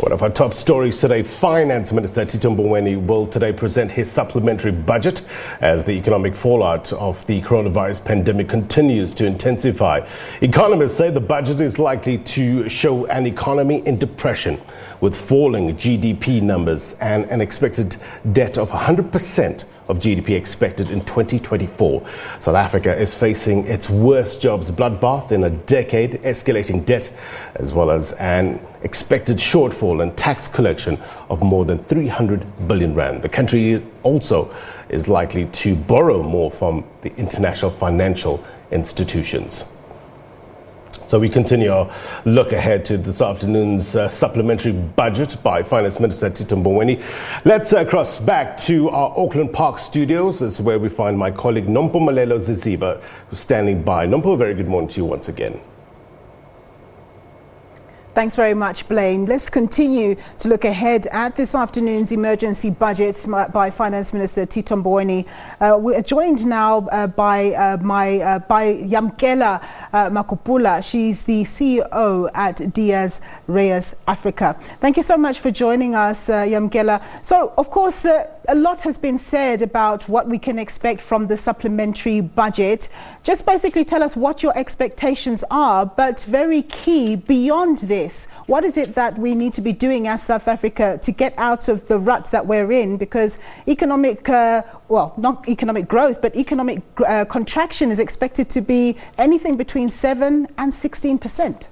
One of our top stories today, Finance Minister Tito Mboweni will today present his supplementary budget as the economic fallout of the coronavirus pandemic continues to intensify. Economists say the budget is likely to show an economy in depression with falling GDP numbers and an expected debt of 100% of GDP expected in 2024. South Africa is facing its worst jobs bloodbath in a decade, escalating debt, as well as an expected shortfall in tax collection of more than 300 billion rand. The country is likely to borrow more from the international financial institutions. So we continue our look ahead to this afternoon's supplementary budget by Finance Minister Tito Mboweni. Let's cross back to our Auckland Park studios. This is where we find my colleague Nompumelelo Siziba, who's standing by. Nompu, a very good morning to you once again. Thanks very much, Blaine. Let's continue to look ahead at this afternoon's emergency budget by Finance Minister Tito Mboweni. We are joined now by Yamkela Makupula. She's the CEO at Diaz, Reus, Africa. Thank you so much for joining us, Yamkela. So, of course, a lot has been said about what we can expect from the supplementary budget. Just basically tell us what your expectations are, but very key, beyond this, what is it that we need to be doing as South Africa to get out of the rut that we're in? Because economic, not economic growth, but economic contraction is expected to be anything between 7 and 16%.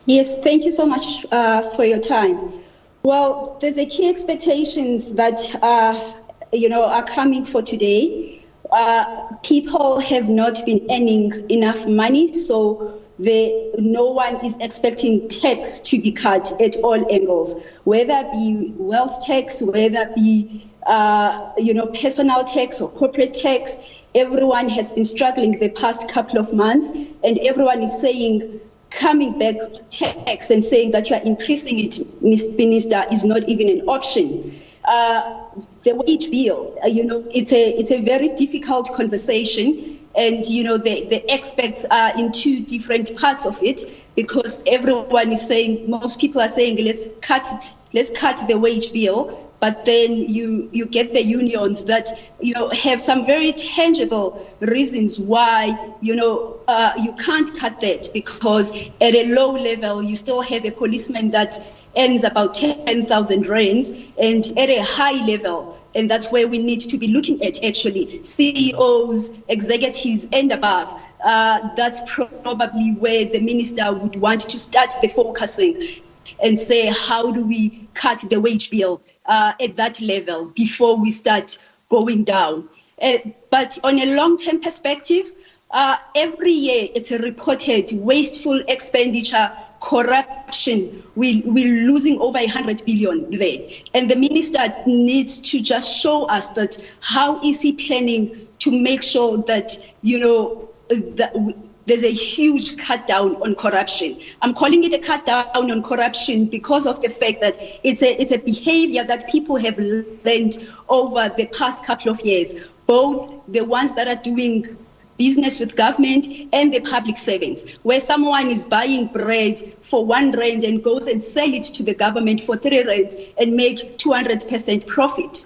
Yes, thank you so much for your time. Well, there's a key expectations that are coming for today. People have not been earning enough money, so no one is expecting tax to be cut at all angles, whether it be wealth tax, whether it be personal tax or corporate tax. Everyone has been struggling the past couple of months, and everyone is saying coming back tax and saying that you are increasing it, Mr. Minister, is not even an option. The wage bill, it's a very difficult conversation, and the experts are in two different parts of it, because everyone is saying, most people are saying, let's cut the wage bill. But then you get the unions that have some very tangible reasons why you can't cut that, because at a low level you still have a policeman that earns about 10,000 rands, and at a high level, and that's where we need to be looking at actually, CEOs, executives and above. That's probably where the minister would want to start the focusing and say, how do we cut the wage bill at that level before we start going down? But on a long-term perspective, every year it's a reported wasteful expenditure, corruption. We're losing over 100 billion there. And the minister needs to just show us that how is he planning to make sure that, there's a huge cut down on corruption. I'm calling it a cut down on corruption because of the fact that it's a behavior that people have learned over the past couple of years, both the ones that are doing business with government and the public servants, where someone is buying bread for 1 rand and goes and sell it to the government for 3 rands and make 200% profit.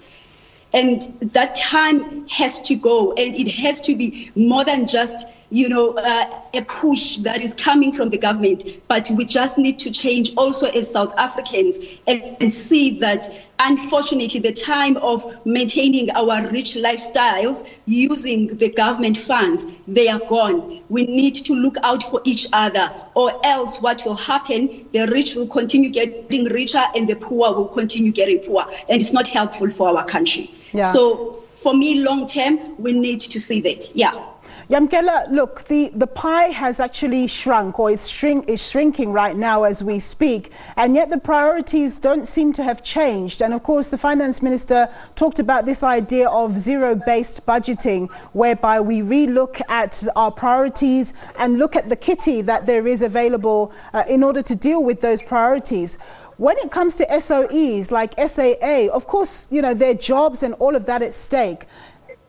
And that time has to go, and it has to be more than just a push that is coming from the government, but we just need to change also as South Africans and see that unfortunately the time of maintaining our rich lifestyles using the government funds, they are gone. We need to look out for each other, or else what will happen, the rich will continue getting richer and the poor will continue getting poor, and it's not helpful for our country. Yeah. So for me, long term, we need to see that. Yeah. Yamkela, look, the pie has actually shrunk, or is shrinking right now as we speak, and yet the priorities don't seem to have changed. And of course, the Finance Minister talked about this idea of zero-based budgeting, whereby we re-look at our priorities and look at the kitty that there is available in order to deal with those priorities. When it comes to SOEs like SAA, of course, their jobs and all of that at stake.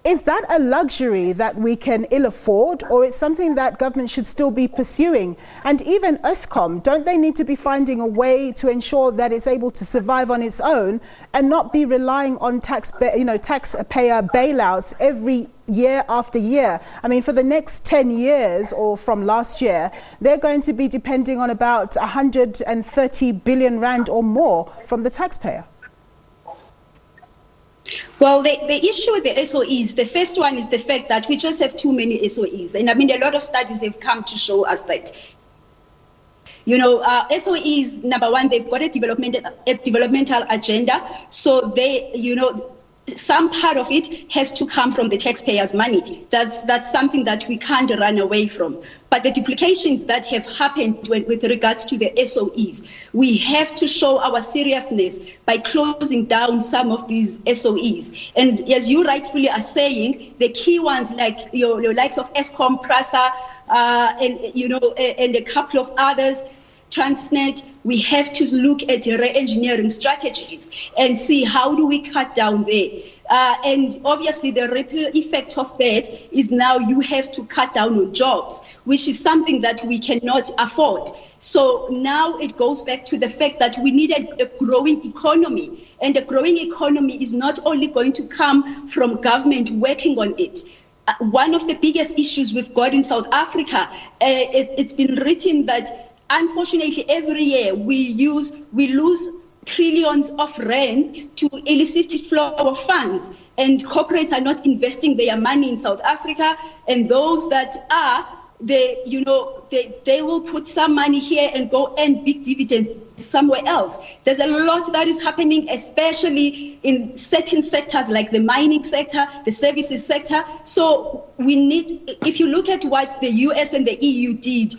is that a luxury that we can ill afford, or it's something that government should still be pursuing? And even Eskom, don't they need to be finding a way to ensure that it's able to survive on its own and not be relying on taxpayer bailouts every year after year? I mean, for the next 10 years, or from last year, they're going to be depending on about 130 billion rand or more from the taxpayer. Well, the issue with the SOEs, the first one is the fact that we just have too many SOEs. And I mean, a lot of studies have come to show us that. SOEs, number one, they've got a developmental agenda. So they, some part of it has to come from the taxpayers' money. That's something that we can't run away from. But the duplications that have happened with regards to the SOEs, we have to show our seriousness by closing down some of these SOEs. And as you rightfully are saying, the key ones like your likes of Eskom, Prasa, and a couple of others, Transnet, we have to look at re-engineering strategies and see how do we cut down there. And obviously the ripple effect of that is now you have to cut down on jobs, which is something that we cannot afford. So now it goes back to the fact that we need a growing economy. And a growing economy is not only going to come from government working on it. One of the biggest issues we've got in South Africa, it's been written that unfortunately, every year we lose trillions of rands to illicit flow of funds, and corporates are not investing their money in South Africa, and those that are, they will put some money here and go earn big dividends somewhere else. There's a lot that is happening, especially in certain sectors like the mining sector, the services sector. So we need, if you look at what the US and the EU did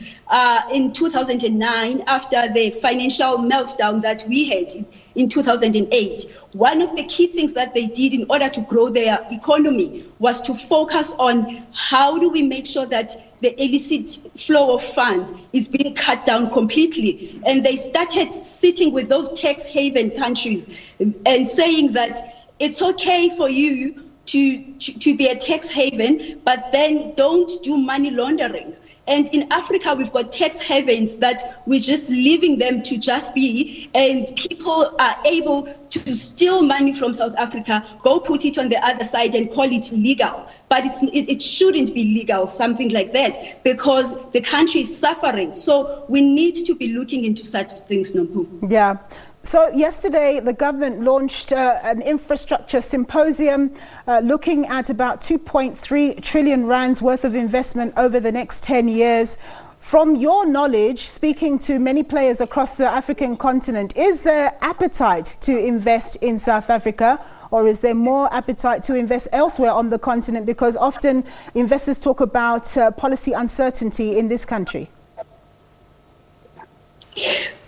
in 2009 after the financial meltdown that we had in 2008, one of the key things that they did in order to grow their economy was to focus on how do we make sure that the illicit flow of funds is being cut down completely. And they started sitting with those tax haven countries and saying that it's okay for you to be a tax haven, but then don't do money laundering. And in Africa, we've got tax havens that we're just leaving them to just be, and people are able to steal money from South Africa, go put it on the other side and call it legal. But it shouldn't be legal, something like that, because the country is suffering. So we need to be looking into such things, Nompu. Yeah. So yesterday, the government launched an infrastructure symposium looking at about 2.3 trillion rands worth of investment over the next 10 years. From your knowledge, speaking to many players across the African continent, is there appetite to invest in South Africa, or is there more appetite to invest elsewhere on the continent? Because often investors talk about policy uncertainty in this country.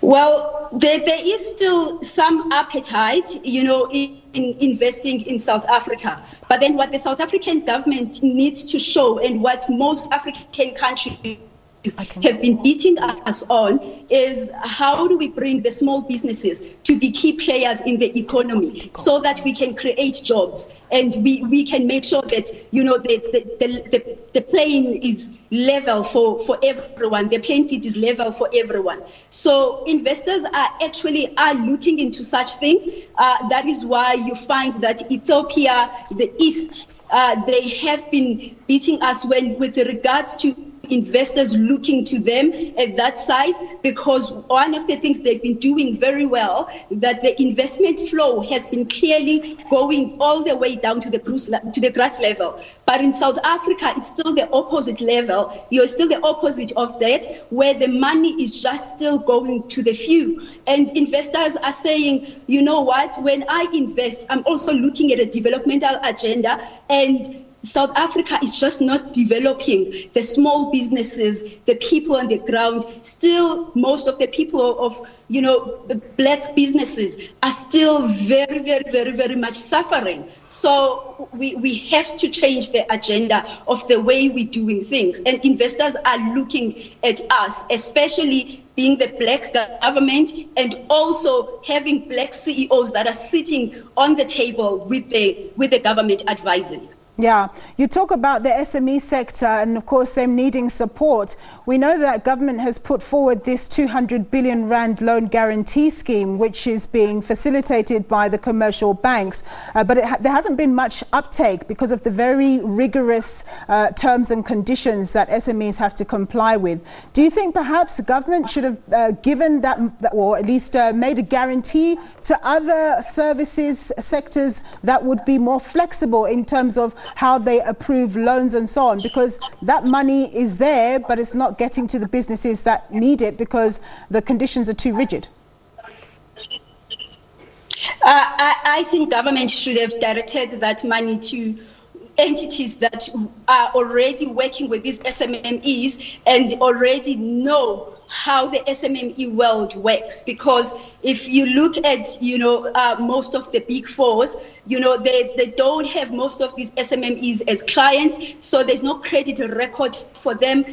Well, there is still some appetite, in investing in South Africa. But then what the South African government needs to show, and what most African countries have been beating us on, is how do we bring the small businesses to be key players in the economy so that we can create jobs, and we can make sure that the plane is level for everyone, the playing field is level for everyone. So investors are looking into such things. That is why you find that Ethiopia, the East, they have been beating us with regards to investors looking to them at that side, because one of the things they've been doing very well, that the investment flow has been clearly going all the way down to the grass level. But in South Africa, it's still the opposite level. You're still the opposite of that, where the money is just still going to the few. And investors are saying, you know what, when I invest, I'm also looking at a developmental agenda, and South Africa is just not developing the small businesses, the people on the ground. Still, most of the people of, the black businesses are still very, very, very, very much suffering. So we have to change the agenda of the way we're doing things. And investors are looking at us, especially being the black government, and also having black CEOs that are sitting on the table with the government advising. Yeah, you talk about the SME sector and of course them needing support. We know that government has put forward this 200 billion rand loan guarantee scheme, which is being facilitated by the commercial banks. But there hasn't been much uptake because of the very rigorous terms and conditions that SMEs have to comply with. Do you think perhaps the government should have given that, or at least made a guarantee to other services sectors that would be more flexible in terms of how they approve loans and so on, because that money is there but it's not getting to the businesses that need it because the conditions are too rigid? I think government should have directed that money to entities that are already working with these SMMEs and already know how the SMME world works. Because if you look at, most of the big fours, they don't have most of these SMMEs as clients, so there's no credit record for them.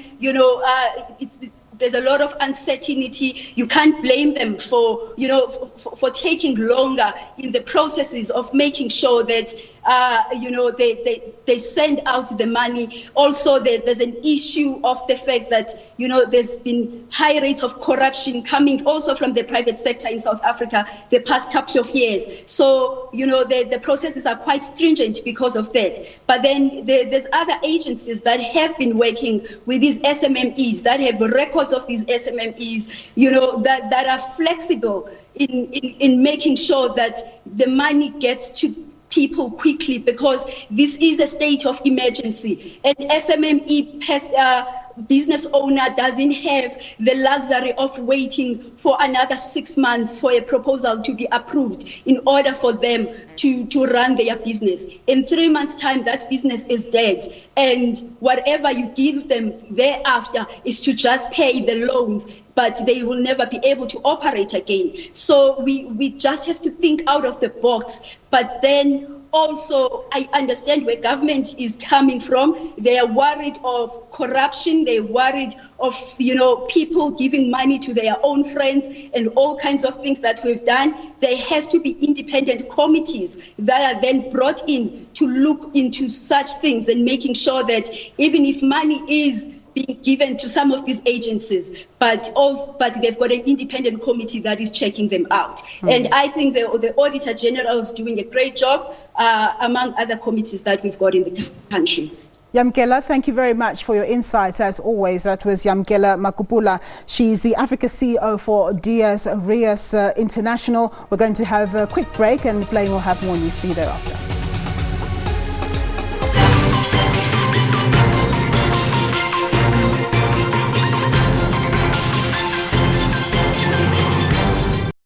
There's a lot of uncertainty. You can't blame them for taking longer in the processes of making sure that they send out the money. Also, there's an issue of the fact that there's been high rates of corruption coming also from the private sector in South Africa the past couple of years. So the processes are quite stringent because of that. But then there's other agencies that have been working with these SMMEs, that have records of these SMMEs, that are flexible in making sure that the money gets to people quickly, because this is a state of emergency. An SMME business owner doesn't have the luxury of waiting for another 6 months for a proposal to be approved in order for them to run their business. In 3 months' time, that business is dead. And whatever you give them thereafter is to just pay the loans, but they will never be able to operate again. So we just have to think out of the box. But then also, I understand where government is coming from. They are worried of corruption. They're worried of, people giving money to their own friends and all kinds of things that we've done. There has to be independent committees that are then brought in to look into such things and making sure that even if money is being given to some of these agencies, but they've got an independent committee that is checking them out. And I think the Auditor General is doing a great job, among other committees that we've got in the country. Yamkela, thank you very much for your insights as always. That was Yamkela Makupula. She's the Africa CEO for Diaz, Reus International. We're going to have a quick break and Blaine will have more news for you thereafter.